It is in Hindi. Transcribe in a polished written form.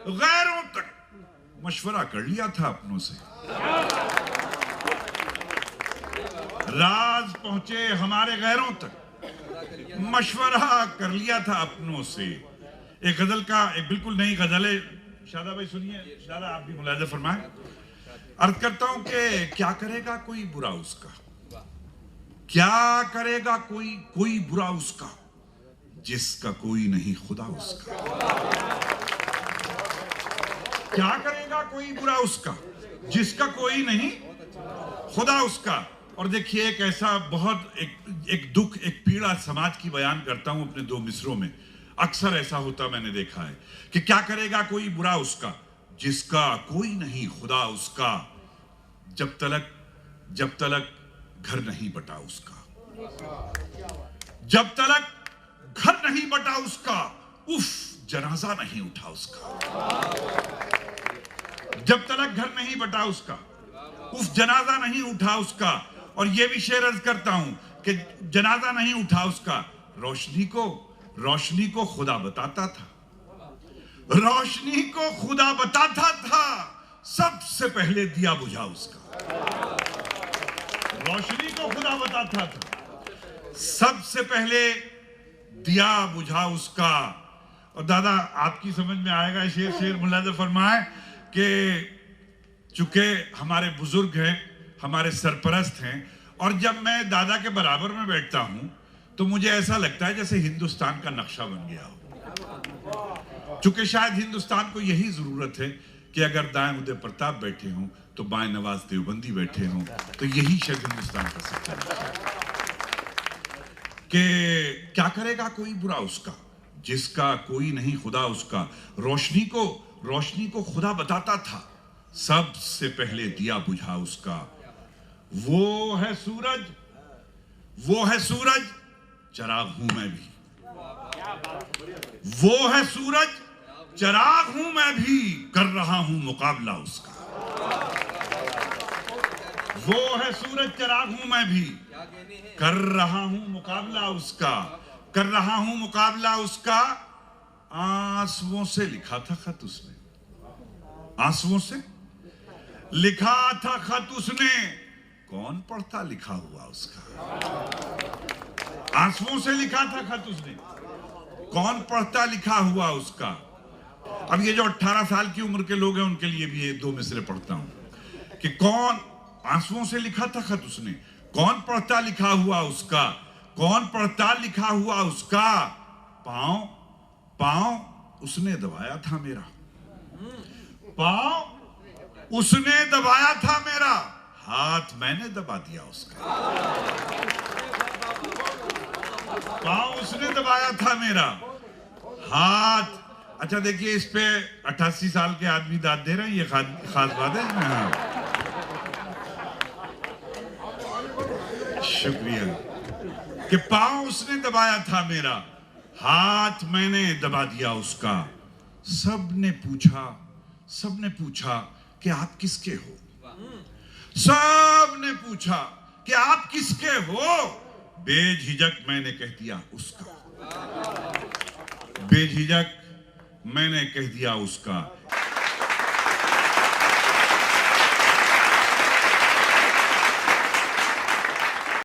गैरों तक मशवरा कर लिया था अपनों से। राज पहुंचे हमारे गैरों तक, मशवरा कर लिया था अपनों से। एक गजल का, एक बिल्कुल नई गजल है, शादा भाई सुनिए, शादा आप भी मुलाहिजा फरमाएं। अर्ज करता हूं कि क्या करेगा कोई बुरा उसका, क्या करेगा कोई बुरा उसका, जिसका कोई नहीं खुदा उसका। क्या करेगा कोई बुरा उसका, जिसका कोई नहीं खुदा उसका। और देखिए एक ऐसा बहुत एक दुख, एक पीड़ा समाज की बयान करता हूं अपने दो मिसरों में। अक्सर ऐसा होता मैंने देखा है कि क्या करेगा कोई बुरा उसका, जिसका कोई नहीं खुदा उसका। जब तलक घर नहीं बटा उसका, जब तलक घर नहीं बटा उसका, उफ जनाजा नहीं उठा उसका। जब तलक घर नहीं बटा उसका, उफ जनाजा नहीं उठा उसका। और यह भी शेर अर्ज करता हूं कि जनाजा नहीं उठा उसका। रोशनी को खुदा बताता था, रोशनी को खुदा बताता था, सबसे पहले दिया बुझा उसका। रोशनी को खुदा बताता था, सबसे पहले दिया बुझा उसका। और दादा आपकी समझ में आएगा शेर मुलाहिजा फरमाए कि चूंकि हमारे बुजुर्ग हैं, हमारे सरपरस्त हैं, और जब मैं दादा के बराबर में बैठता हूं तो मुझे ऐसा लगता है जैसे हिंदुस्तान का नक्शा बन गया हो। चूंकि शायद हिंदुस्तान को यही जरूरत है कि अगर दाएं उदय प्रताप बैठे हों तो बाएं नवाज देवबंदी बैठे हों, तो यही शायद हिंदुस्तान का सच्चा नक्शा है। कि क्या करेगा कोई बुरा उसका, जिसका कोई नहीं खुदा उसका। रोशनी को खुदा बताता था, सबसे पहले दिया बुझा उसका। वो है सूरज चराग हूं मैं भी, वो है सूरज चराग हूं मैं भी, कर रहा हूं मुकाबला उसका। वो है सूरज चराग हूं मैं भी, कर रहा हूं मुकाबला उसका, कर रहा हूं मुकाबला उसका। आंसुओं से लिखा था खत उसने, आंसुओं से लिखा था खत उसने, कौन पढ़ता लिखा हुआ उसका। आंसुओं से लिखा था खत उसने, कौन पढ़ता लिखा हुआ उसका। अब ये जो 18 साल की उम्र के लोग हैं उनके लिए भी ये दो मिसरे पढ़ता हूं कि कौन, आंसुओं से लिखा था खत उसने, कौन पढ़ता लिखा हुआ उसका, कौन पढ़ता लिखा हुआ उसका। पांव उसने दबाया था मेरा, पांव उसने दबाया था मेरा, हाथ मैंने दबा दिया उसका। पांव उसने दबाया था मेरा, हाथ। अच्छा देखिए इस पे 88 साल के आदमी दाद दे रहे हैं, ये खास बात है इसमें। हाँ शुक्रिया कि पांव उसने दबाया था मेरा, हाथ मैंने दबा दिया उसका। सबने पूछा कि आप किसके हो, सबने पूछा कि आप किसके हो। बेझिझक मैंने कह दिया उसका, बेझिझक मैंने कह दिया उसका।